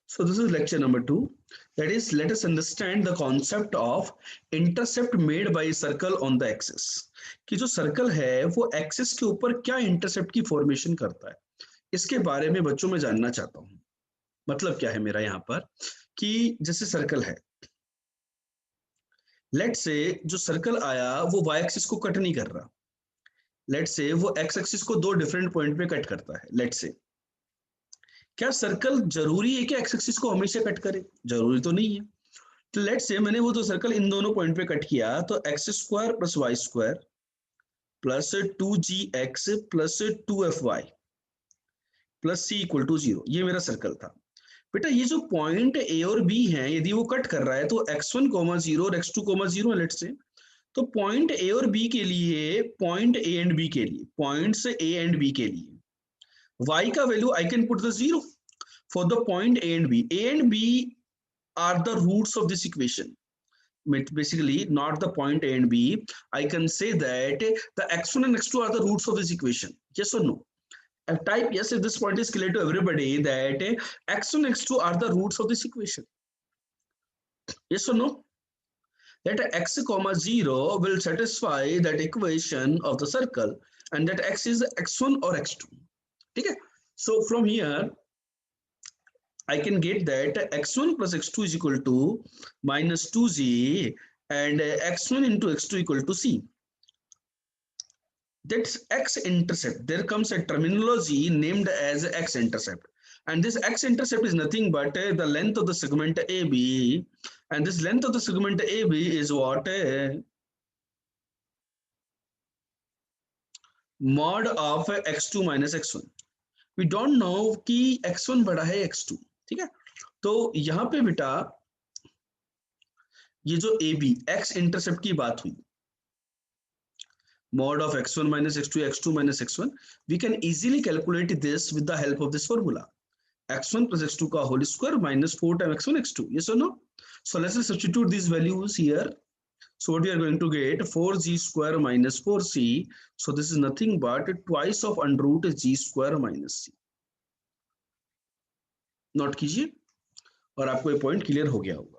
So this is lecture number 2. That is, let us understand the concept of intercept made by circle on the axis. कि जो circle है वो axis के ऊपर क्या intercept की फॉर्मेशन करता है, इसके बारे में बच्चों में जानना चाहता हूँ। मतलब क्या है मेरा यहाँ पर कि जैसे सर्कल है, लेट से जो सर्कल आया वो वाई एक्सिस को कट नहीं कर रहा, लेट से वो एक्स एक्सिस को दो डिफरेंट पॉइंट पे कट करता है। लेट से क्या सर्कल जरूरी है कि एक्स एक्सिस को हमेशा कट करे? जरूरी तो नहीं है। तो लेट से मैंने वो तो सर्कल इन दोनों पॉइंट पे कट किया, तो x square plus y square plus 2gx plus 2fy plus c equal to 0, ये मेरा सर्कल था। बेटा ये जो पॉइंट ए और बी है, यदि वो कट कर रहा है तो x1, 0 और x2, 0 है लेट से, तो पॉइंट ए और बी के लिए, पॉइंट ए एंड बी के लिए, पॉइंट्स ए एंड बी के लिए y का value I can put the 0 for the point A and B. A and B are the roots of this equation. Basically, not the point A and B. I can say that the x1 and x2 are the roots of this equation. Yes or no? I type yes if this point is clear to everybody that x1 and x2 are the roots of this equation. Yes or no? That x comma 0 will satisfy that equation of the circle and that x is x1 or x2. Okay? So from here, I can get that x1 plus x2 is equal to minus 2z and x1 into x2 equal to c. That's x-intercept. There comes a terminology named as x-intercept. And this x-intercept is nothing but the length of the segment AB. And this length of the segment AB is what? Mod of x2 minus x1. We don't know कि x1 बड़ा है x2, ठीक है? तो यहाँ पे बेटा ये जो ए बी एक्स इंटरसेप्ट की बात हुई, mod of x1 minus x2, x2 minus x1, we can easily calculate this with the help of this formula, x1 plus x2 का whole square minus 4 times x1 x2. Yes or no? So let's substitute these values here. So what we are going to get 4g square minus 4c. So this is nothing but twice of under root g square minus c. Note कीजिए और आपको ये point clear हो गया होगा।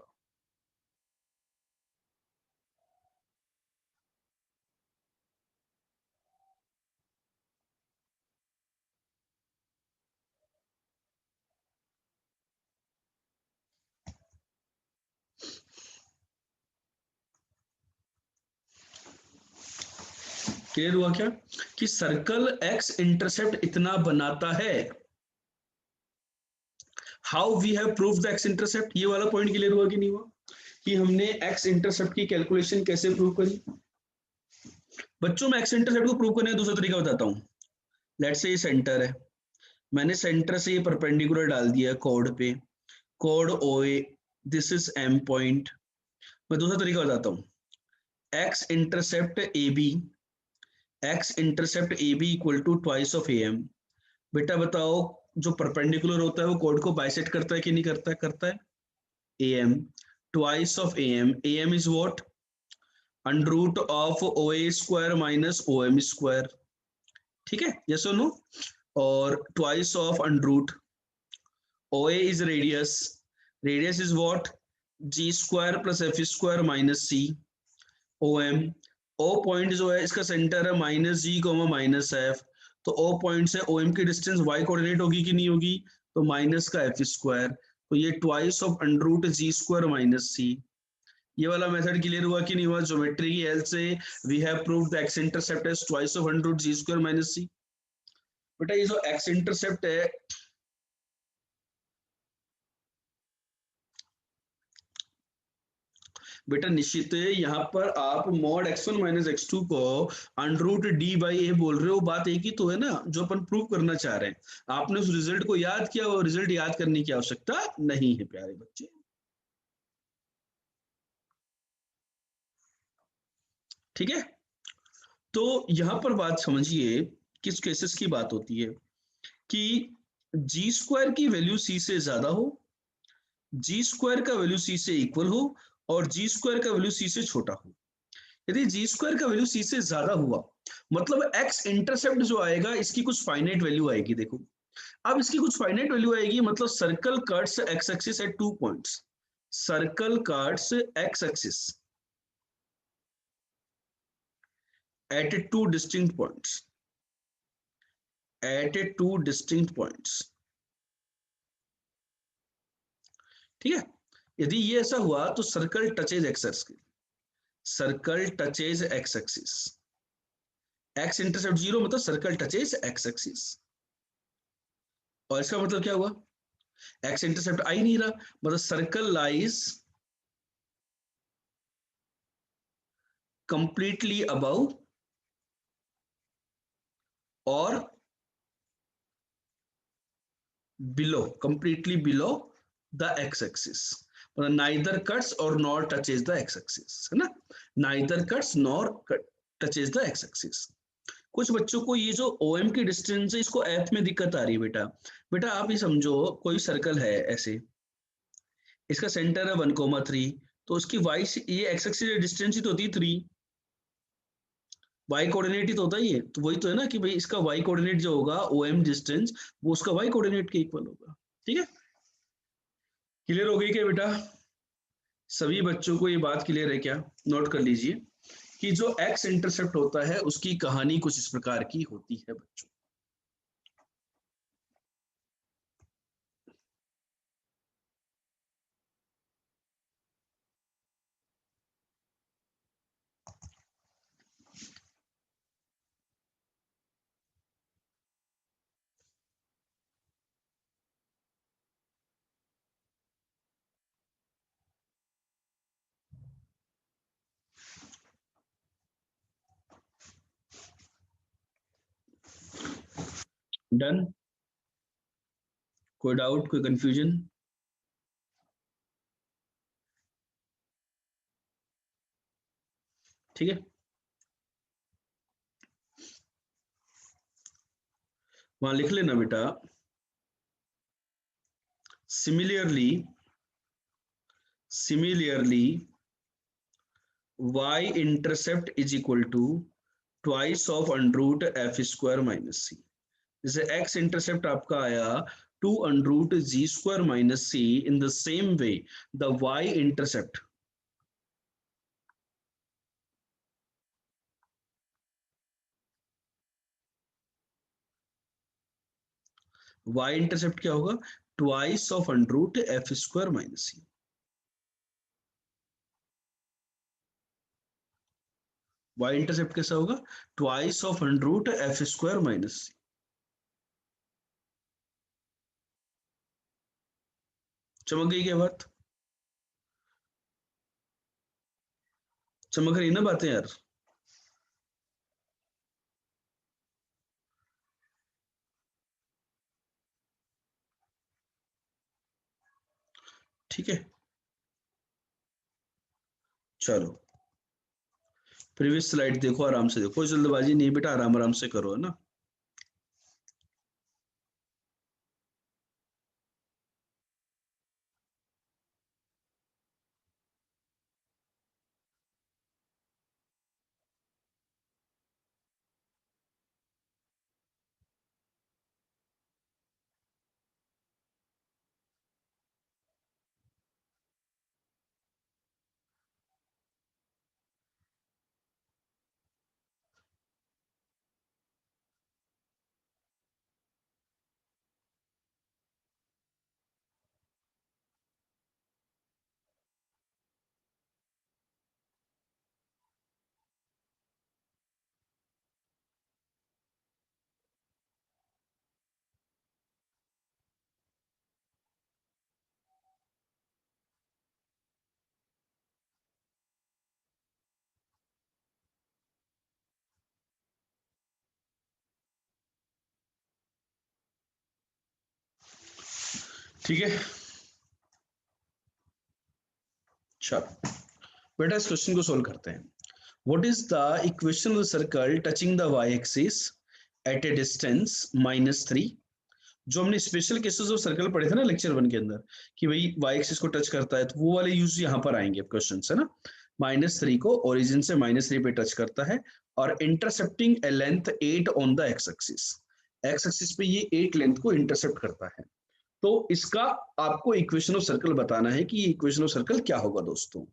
Clear हुआ क्या कि सर्कल एक्स इंटरसेप्ट इतना बनाता है। How we have proved the x intercept, ये वाला पॉइंट क्लियर हुआ कि नहीं हुआ कि हमने एक्स इंटरसेप्ट की कैलकुलेशन कैसे प्रूव करी। बच्चों में एक्स इंटरसेप्ट को प्रूव करने का दूसरा तरीका बताता हूँ। लेट्स से ये सेंटर है, मैंने सेंटर से ये परपेंडिकुलर डाल दिया कोड पे, कोड ओए, दिस इज एम पॉइंट। मैं दूसरा तरीका बताता हूँ, x intercept A B, x intercept A B equal to twice of A M. बेटा बताओ जो परपेंडिकुलर होता है वो कोड को बाइसेक्ट करता है कि नहीं करता है? करता है। A M twice of A M is what? Under root of O A square minus O M square, ठीक है? यस और नो? और twice of under root O A is radius, radius is what? G square plus f square minus c. O M, O point जो है इसका centre है minus g comma minus f, तो O point से O M की distance y coordinate होगी कि नहीं होगी? तो माइनस का एफ स्क्वायर, तो ये twice of under root g square minus c. ये वाला मेथड क्लियर हुआ कि नहीं हुआ? ज्योमेट्री की हेल्प से we have proved the x intercept as twice of under root g square minus c. बेटा ये जो एक्स इंटरसेप्ट है बेटा निश्चित यहाँ पर आप मॉड x1 माइनस x2 को अंडर रूट डी बाई ए बोल रहे हो, बात एक ही तो है ना जो अपन प्रूव करना चाह रहे हैं। आपने उस रिजल्ट को याद किया, वो रिजल्ट याद करने की आवश्यकता नहीं है प्यारे बच्चे, ठीक है? तो यहां पर बात समझिए, किस केसेस की बात होती है कि जी स्क्वायर की वैल्यू सी से ज्यादा हो, जी स्क्वायर का वैल्यू सी से इक्वल हो और जी स्क्वायर का वैल्यू सी से छोटा हो। यदि जी स्क्वायर का वैल्यू सी से ज्यादा हुआ मतलब एक्स इंटरसेप्ट जो आएगा इसकी कुछ फाइनाइट वैल्यू आएगी। देखो अब इसकी कुछ फाइनाइट वैल्यू आएगी, मतलब circle cuts x axis at 2 points, circle cuts x axis at two distinct points, at two distinct points। ठीक है, यदि ये ऐसा हुआ तो circle touches x axis, circle touches x axis, x intercept 0 मतलब सर्कल टचेज एक्स एक्सिस। और इसका मतलब क्या हुआ, एक्स इंटरसेप्ट आ ही नहीं रहा, मतलब सर्कल लाइज कंप्लीटली अबव और below, completely below the x axis, मतलब नाइदर कट्स और nor touches the x axis, है ना, neither cuts nor touches the x axis. कुछ बच्चों को ये जो OM की डिस्टेंस है इसको एफ में दिक्कत आ रही है बेटा। बेटा आप ही समझो कोई सर्कल है ऐसे, इसका सेंटर है 1,3, तो उसकी वाई ये एक्स एक्सिस डिस्टेंस ही तो होती है 3, वाई कोऑर्डिनेट ही तो होता ही है, तो वही तो है ना कि भाई इसका वाई कोऑर्डिनेट जो होगा OM डिस्टेंस वो उसका वाई कोऑर्डिनेट के इक्वल होगा। ठीक है, क्लियर हो गई क्या बेटा, सभी बच्चों को ये बात क्लियर है क्या, नोट कर लीजिए कि जो एक्स इंटरसेप्ट होता है उसकी कहानी कुछ इस प्रकार की होती है बच्चों। डन, कोई डाउट, कोई कंफ्यूजन? ठीक है, वहां लिख लेना बेटा, similarly similarly y intercept is equal to twice of under root f square minus c. जैसे x इंटरसेप्ट आपका आया 2 under root g square minus c, in the same way the y intercept, y intercept क्या होगा, twice of under root f square minus c. y intercept कैसा होगा, twice of under root f square minus c. चमक गई क्या बात, चमक रही ना बातें यार। ठीक है, चलो प्रीवियस स्लाइड देखो, आराम से देखो, जल्दबाजी नहीं बेटा, आराम आराम से करो, है ना। ठीक है, चलो बेटा इस क्वेश्चन को सोल्व करते हैं। What is the equation of the circle touching the y axis at A distance -3। जो हमने स्पेशल केसेस ऑफ सर्कल पढ़े थे ना लेक्चर 1 के अंदर, कि भाई y एक्सिस को टच करता है, तो वो वाले यूज यहाँ पर आएंगे क्वेश्चन, है ना। -3 को ओरिजिन से -3 पे टच करता है और intercepting A length 8 on the x axis, x axis पे ये 8 लेंथ को इंटरसेप्ट करता है। तो इसका आपको इक्वेशन ऑफ सर्कल बताना है कि ये इक्वेशन ऑफ सर्कल क्या होगा दोस्तों।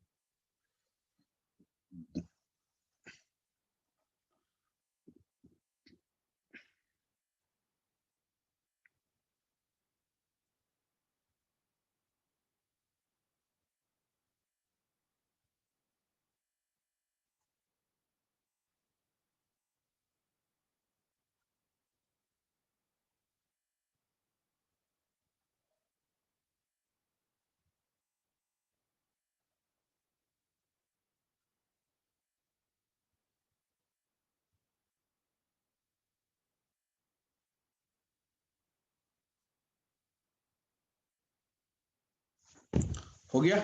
हो गया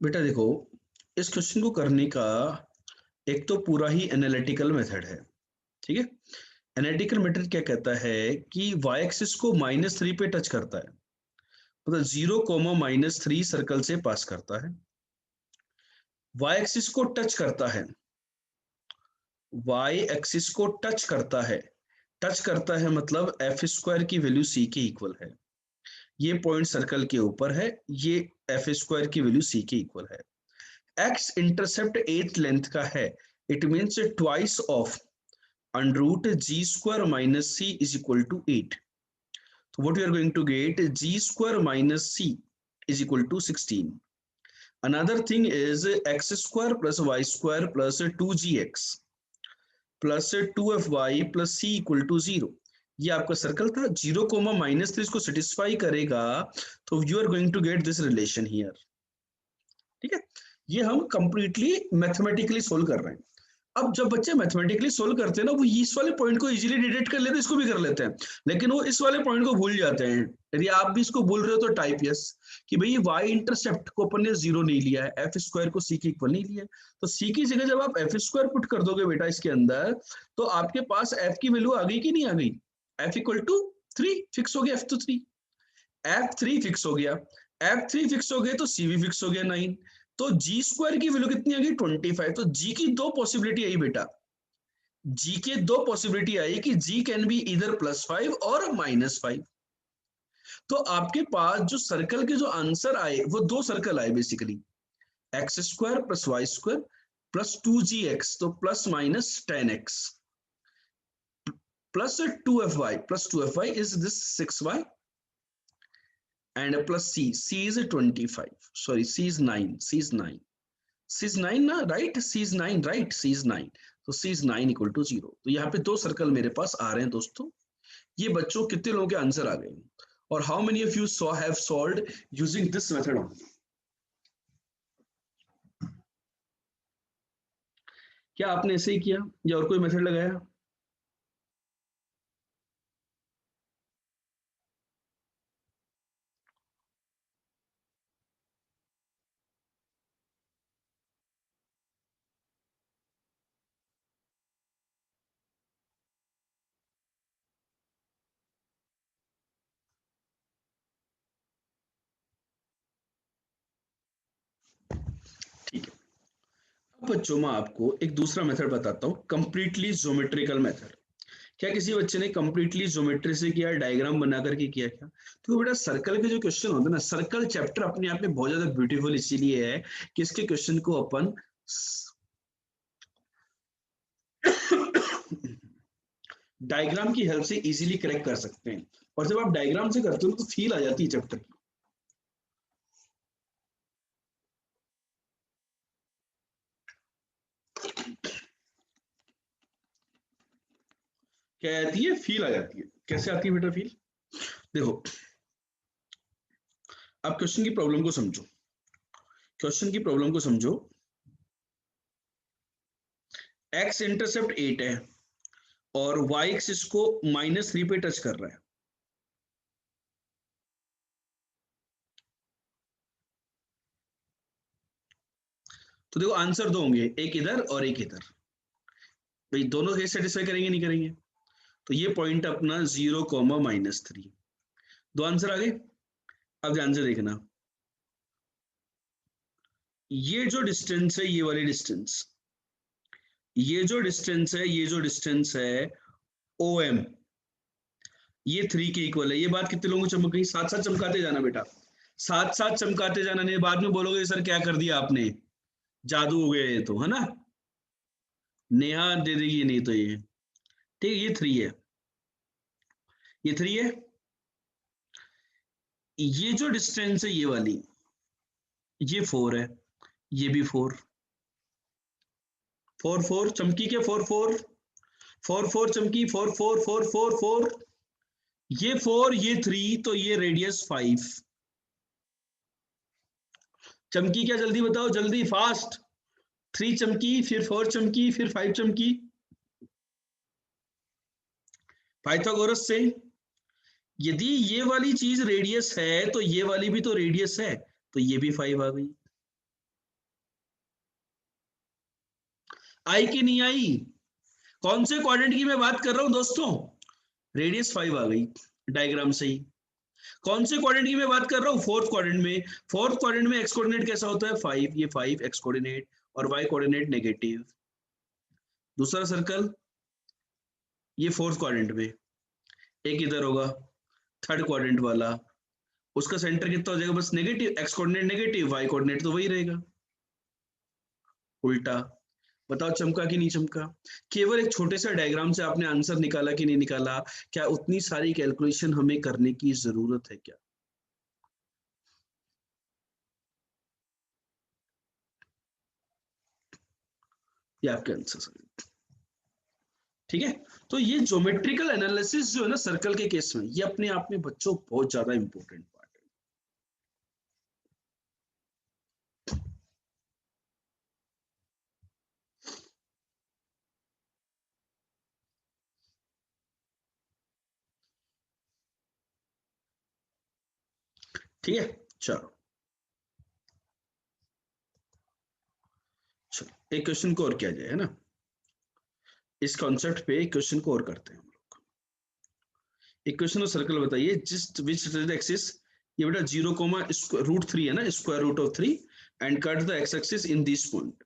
बेटा। देखो, इस क्वेश्चन को करने का एक तो पूरा ही एनालिटिकल मेथड है, ठीक है। एनालिटिकल मेथड क्या कहता है कि y एक्सिस को -3 पे टच करता है, मतलब 0, -3 सर्कल से पास करता है। y एक्सिस को टच करता है, y एक्सिस को टच करता है, टच करता है मतलब एफ स्क्वायर की वैल्यू c के इक्वल है। ये पॉइंट सर्कल के ऊपर है, ये एफ स्क्वायर की वैल्यू c के इक्वल है। x इंटरसेप्ट 8 लेंथ का है, it means twice of √g² - c is equal to 8. So what we are going to get, g² - c is equal to 16. Another thing is x² plus y² plus 2gx plus 2fy plus c equal to 0. ये आपका circle था, 0, -3 इसको satisfy करेगा, तो you are going to get this relation here, ठीक है। ये हम कंप्लीटली मैथमेटिकली सोल्व कर रहे हैं। अब जब बच्चे मैथमेटिकली सोल्व करते हैं ना, वो इस वाले पॉइंट को इजीली डिटेक्ट कर लेते हैं, इसको भी कर लेते हैं, लेकिन वो इस वाले पॉइंट को भूल जाते हैं। यदि आप भी इसको भूल रहे हो तो टाइप यस कि भाई y इंटरसेप्ट को अपन ने 0 नहीं लिया है, एफ स्क्वायर को c के इक्वल नहीं लिया है, तो c की जगह जब आप एफ स्क्वायर पुट कर दोगे बेटा इसके अंदर, तो आपके पास f की वैल्यू आ गई कि नहीं आ गई। f इक्वल टू 3 फिक्स हो गया, f तो 3, f3 फिक्स हो गया, f3 फिक्स हो गया तो c भी फिक्स हो गया 9। तो g² की वैल्यू कितनी आ गई 25। तो g की दो पॉसिबिलिटी आई बेटा, g के दो पॉसिबिलिटी आई कि g कैन बी इधर +5 और -5। तो आपके पास जो सर्कल के जो आंसर आए वो दो सर्कल आए बेसिकली, x² + y² + 2gx, तो ±10x plus 2fy is this 6y and plus c is 25, sorry c is 9, c is 9, c is 9 ना, right, c is 9, right, c is 9, तो c is 9 equal to 0। तो यहाँ पे दो circle मेरे पास आ रहे हैं दोस्तों। ये बच्चों कितने लोगों के आंसर आ गए, और how many of you have solved using this method only. क्या आपने ऐसे ही किया या और कोई मेथड लगाया। ठीक है, अब बच्चों मैं आपको एक दूसरा मेथड बताता हूँ, कंप्लीटली ज्योमेट्रिकल मेथड। क्या किसी बच्चे ने कंप्लीटली ज्योमेट्री से किया, डायग्राम बना करके किया क्या। तो बेटा सर्कल के जो क्वेश्चन होते हैं ना, सर्कल चैप्टर अपने आप में बहुत ज्यादा ब्यूटीफुल इसीलिए है कि इसके क्वेश्चन को अपन डायग्राम की हेल्प से इजीली करेक्ट कर सकते हैं, और जब आप डायग्राम से करते हो तो फील आ जाती है चैप्टर की। क्या आती है, फील आ जाती है। कैसे आती है बेटा फील, देखो आप क्वेश्चन की प्रॉब्लम को समझो, क्वेश्चन की प्रॉब्लम को समझो। x इंटरसेप्ट 8 है और y एक्सिस को -3 पे टच कर रहा है। तो देखो आंसर दो होंगे, एक इधर और एक इधर, भाई दोनों केस सेटिस्फाई करेंगे नहीं करेंगे। तो ये पॉइंट अपना 0, -3, दो आंसर आ गए। अब ध्यान से देखना, ये जो डिस्टेंस है, ये वाली डिस्टेंस, ये जो डिस्टेंस है, ये जो डिस्टेंस है, ओ एम, ये 3 के इक्वल है। ये बात कितने लोगों को चमक गई? साथ साथ चमकाते जाना बेटा, साथ साथ चमकाते जाना, नहीं बाद में बोलोगे सर क्या कर दिया आपने, जादू हो गया ये तो, है ना। नेहा दे देगी नहीं तो ये, ठीक है, ये 3 है, ये 3 है। ये जो डिस्टेंस है ये वाली, ये 4 है, ये भी 4, 4 4 चमकी के, 4 4 4 4 चमकी, 4 4 4 4 4, ये 4 ये 3, तो ये रेडियस 5 चमकी क्या, जल्दी बताओ, जल्दी फास्ट। 3 चमकी, फिर 4 चमकी, फिर 5 चमकी। पाइथागोरस से यदि ये वाली चीज रेडियस है तो ये वाली भी तो रेडियस है, तो ये भी 5 आ गई। आई कि नहीं आई? कौन से क्वाड्रेंट की मैं बात कर रहा हूं दोस्तों? रेडियस 5 आ गई डायग्राम से ही। कौन से क्वाड्रेंट की मैं बात कर रहा हूँ? फोर्थ क्वाड्रेंट में। फोर्थ क्वाड्रेंट में एक्स कोऑर्डिनेट कैसा होता है? 5, ये 5 एक्स कोऑर्डिनेट, और वाई कोऑर्डिनेट नेगेटिव। दूसरा सर्कल, ये फोर्थ क्वाड्रेंट में, एक इधर होगा थर्ड क्वाड्रेंट वाला, उसका सेंटर कितना हो जाएगा? बस negative, x coordinate negative, y coordinate तो वही रहेगा, उल्टा। बताओ चमका कि नहीं चमका? केवल एक छोटे से डायग्राम से आपने आंसर निकाला कि नहीं निकाला? क्या उतनी सारी कैलकुलेशन हमें करने की जरूरत है क्या? ये आपके आंसर, ठीक है। तो ये ज्योमेट्रिकल एनालिसिस जो है ना सर्कल के केस में, ये अपने आप में बच्चों बहुत ज्यादा इंपॉर्टेंट पार्ट है। ठीक है, चलो चलो एक क्वेश्चन को और किया जाए, है ना। इस कॉन्सेप्ट पे एक क्वेश्चन को और करते हैं हम लोग। एक क्वेश्चन और सर्कल बताइए जिस विच एक्सिस, ये बेटा 0 रूट 3 है ना, square root of 3, and cut the x axis in this point.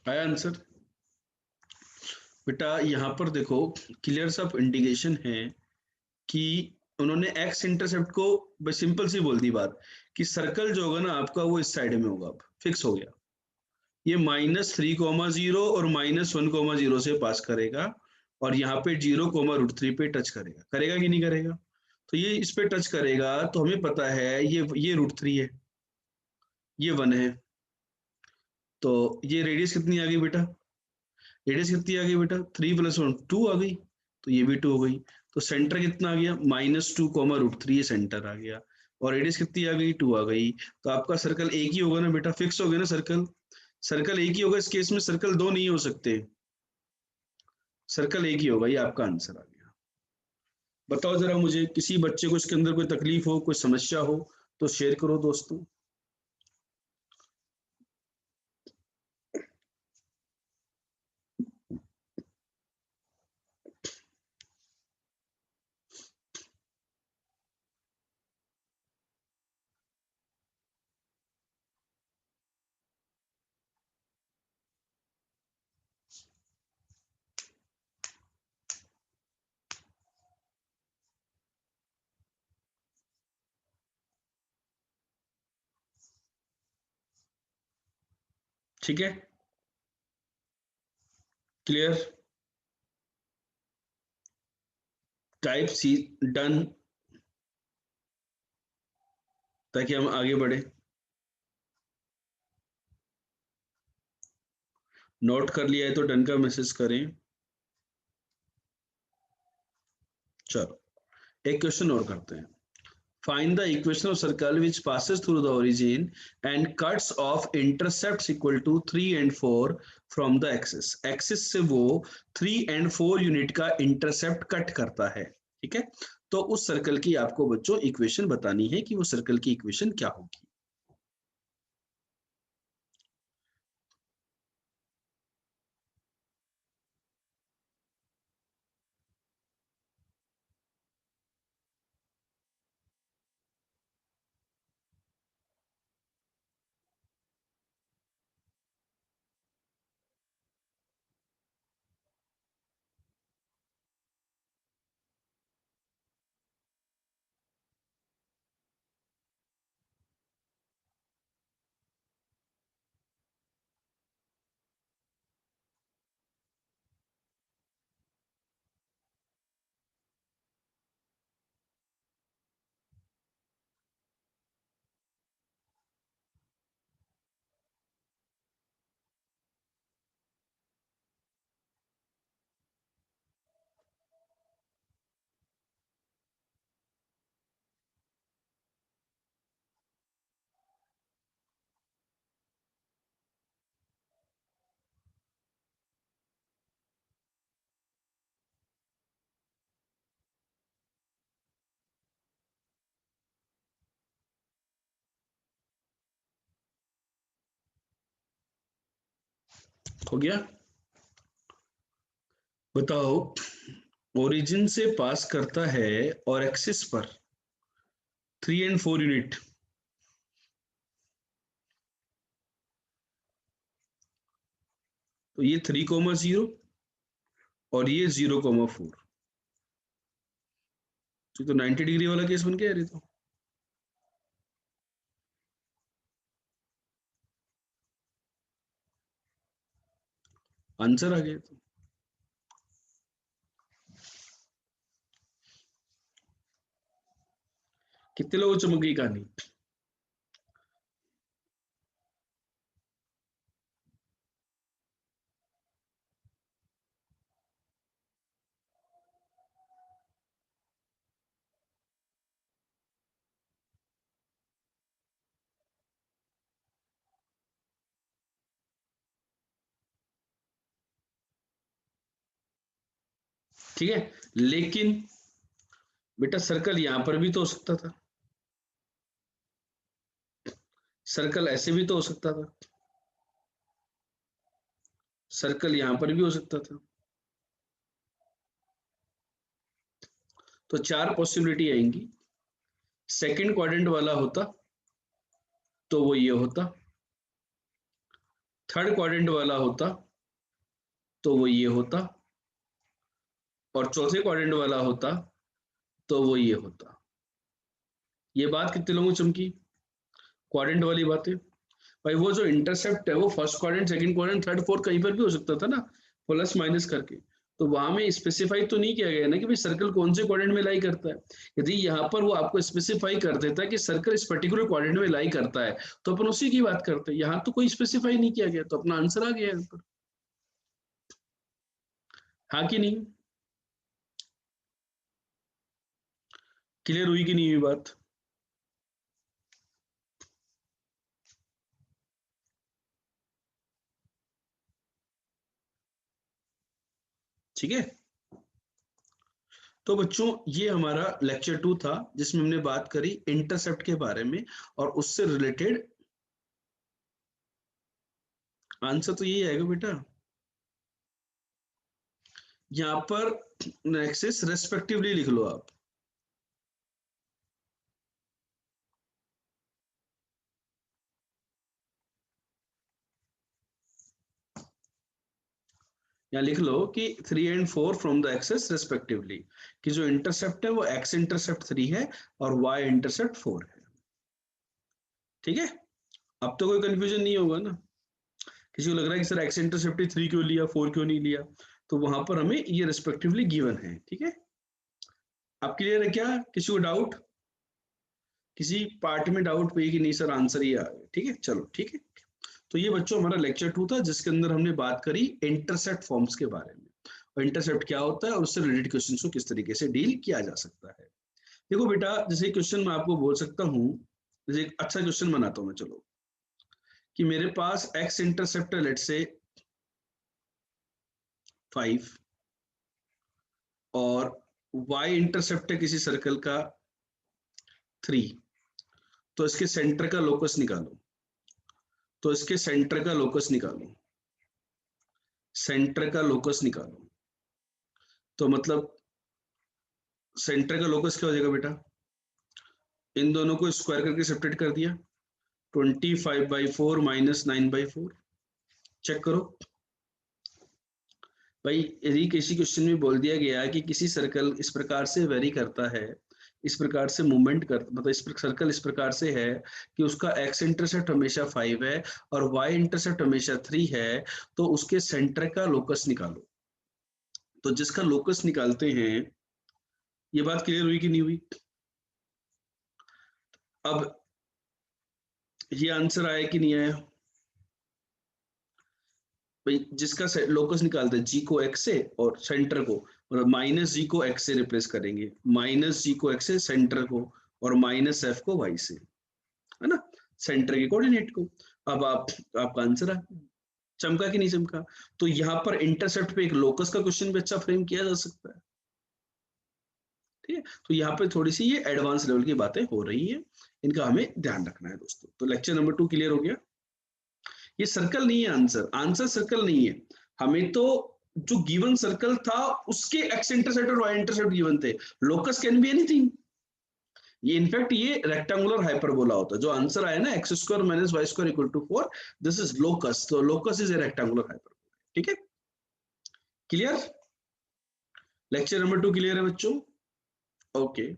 आया आंसर? बेटा यहाँ पर देखो, क्लियर सब इंडिकेशन है कि उन्होंने एक्स इंटरसेप्ट को बस सिंपल सी बोल दी बात, कि सर्कल जो होगा ना आपका वो इस साइड में होगा, अब फिक्स हो गया। ये -3,0 और -1,0 से पास करेगा, और यहाँ पे 0,√3 पे टच करेगा, करेगा कि नहीं करेगा? तो ये इस पे टच करेगा, तो हमें पता है ये √3 है, ये 1 है, तो ये रेडियस कितनी आ गई बेटा? रेडियस कितनी आ गई बेटा? 3 + 1 2 आ गई, तो ये भी 2 हो गई। तो सेंटर कितना आ गया? -2,√3, ये सेंटर आ गया, और रेडियस कितनी आ गई? 2 आ गई। तो आपका सर्कल एक ही होगा ना बेटा, फिक्स हो गया ना सर्कल। सर्कल एक ही होगा इस केस में, सर्कल दो नहीं हो सकते, सर्कल एक ही होगा। ये आपका आंसर आ गया। बताओ जरा मुझे, किसी बच्चे को इसके अंदर कोई तकलीफ हो, कोई समस्या हो तो शेयर करो दोस्तों। ठीक है, क्लियर, टाइप सी, डन, ताकि हम आगे बढ़े। नोट कर लिया है तो डन का मैसेज करें। चलो एक क्वेश्चन और करते हैं। Find the equation of circle which passes through the origin and cuts off intercepts equal to 3 and 4 from the axis. Axis से वो 3 and 4 यूनिट का इंटरसेप्ट कट करता है। ठीक है, तो उस सर्कल की आपको बच्चों इक्वेशन बतानी है कि वो सर्कल की इक्वेशन क्या होगी। हो गया, बताओ। ओरिजिन से पास करता है और एक्सिस पर 3 and 4 यूनिट, तो ये 3,0 और ये 0,4, तो 90 डिग्री वाला केस बन गया यार ये तो। आंसर आ गया तो। कितने लोगों को चमक गई कहानी? ठीक है, लेकिन बेटा सर्कल यहां पर भी तो हो सकता था, सर्कल ऐसे भी तो हो सकता था, सर्कल यहां पर भी हो सकता था। तो चार पॉसिबिलिटी आएंगी। सेकंड क्वाड्रेंट वाला होता तो वो ये होता, थर्ड क्वाड्रेंट वाला होता तो वो ये होता, और चौथे क्वाड्रेंट वाला होता तो वो ये होता। ये बात कितने लोगों को चमकी? क्वाड्रेंट वाली बातें। भाई वो जो इंटरसेप्ट है वो first quadrant, second quadrant, third fourth कहीं पर भी हो सकता था ना, प्लस माइनस करके। तो वहां में स्पेसिफाई तो नहीं किया गया ना कि भाई सर्कल कौन से क्वाड्रेंट में लाई करता है। यदि यहाँ पर वो आपको स्पेसिफाई कर देता है कि सर्कल इस पर्टिकुलर क्वाड्रेंट में लाई करता है तो अपन उसी की बात करते हैं। यहाँ तो कोई स्पेसिफाई नहीं किया गया, तो अपना आंसर आ गया यहाँ पर। हाँ कि नहीं? क्लियर हुई कि नहीं हुई बात? ठीक है, तो बच्चों ये हमारा लेक्चर 2 था जिसमें हमने बात करी इंटरसेप्ट के बारे में, और उससे रिलेटेड आंसर तो यही आएगा बेटा। यहाँ पर एक्सिस रेस्पेक्टिवली लिख लो आप। यहाँ लिख लो कि 3 and 4 from the axes respectively, कि जो इंटरसेप्ट है वो एक्स इंटरसेप्ट 3 है और वाई इंटरसेप्ट 4 है। ठीक है, अब तो कोई कंफ्यूजन नहीं होगा ना। किसी को लग रहा है कि सर एक्स इंटरसेप्ट 3 क्यों लिया, 4 क्यों नहीं लिया, तो वहां पर हमें ये रिस्पेक्टिवली गिवन है। ठीक है, अब क्लियर है क्या? किसी को डाउट, किसी पार्ट में डाउट पे कि नहीं सर आंसर ये आ गया? ठीक है, चलो ठीक है। तो ये बच्चों हमारा लेक्चर 2 था, जिसके अंदर हमने बात करी इंटरसेप्ट फॉर्म्स के बारे में, और इंटरसेप्ट क्या होता है और उससे रिलेटेड क्वेश्चन को किस तरीके से डील किया जा सकता है। देखो बेटा, जैसे क्वेश्चन मैं आपको बोल सकता हूँ, जैसे एक अच्छा क्वेश्चन बनाता हूँ मैं, चलो, कि मेरे पास एक्स इंटरसेप्ट है लेट से 5 और वाई इंटरसेप्ट है किसी सर्कल का 3, तो इसके सेंटर का लोकस निकालो। तो इसके सेंटर का लोकस निकालो, सेंटर का लोकस निकालो। तो मतलब सेंटर का लोकस क्या हो जाएगा बेटा? इन दोनों को स्क्वायर करके सेपरेट कर दिया, 25/4 माइनस 9/4। चेक करो भाई, यदि किसी क्वेश्चन में बोल दिया गया कि किसी सर्कल इस प्रकार से वेरी करता है, इस प्रकार से मूवमेंट कर, मतलब इस सर्कल इस प्रकार से है कि उसका एक्स इंटरसेप्ट हमेशा 5 है और वाई इंटरसेप्ट हमेशा 3 है, तो उसके सेंटर का लोकस निकालो। तो जिसका लोकस निकालते हैं, ये बात क्लियर हुई कि नहीं हुई? अब ये आंसर आया कि नहीं आया भाई? जिसका लोकस निकालते हैं, जी को एक्स से और सेंटर को, मतलब माइनस जी को एक्स से रिप्लेस करेंगे, माइनस जी को एक्स से सेंटर को, और माइनस एफ को वाई से, है ना, सेंटर के कोऑर्डिनेट को। अब आपका आंसर आ चमका कि नहीं चमका? तो यहाँ पर इंटरसेप्ट पे एक लोकस का क्वेश्चन भी अच्छा फ्रेम किया जा सकता है। ठीक है, तो यहाँ पे थोड़ी सी ये एडवांस लेवल की बातें हो रही है, इनका हमें ध्यान रखना है दोस्तों। तो लेक्चर नंबर 2 क्लियर हो गया। ये सर्कल नहीं है आंसर, आंसर सर्कल नहीं है। हमें तो जो गिवन सर्कल था उसके एक्स इंटरसेप्ट और वाई इंटरसेप्ट गिवन थे। Locus can be anything. ये इनफैक्ट ये रेक्टेंगुलर हाइपरबोला होता है। जो आंसर आया ना x square minus y square equal to 4, this is locus. तो locus is a rectangular hyperbola. ठीक है, क्लियर? लेक्चर नंबर 2 क्लियर है बच्चों? ओके।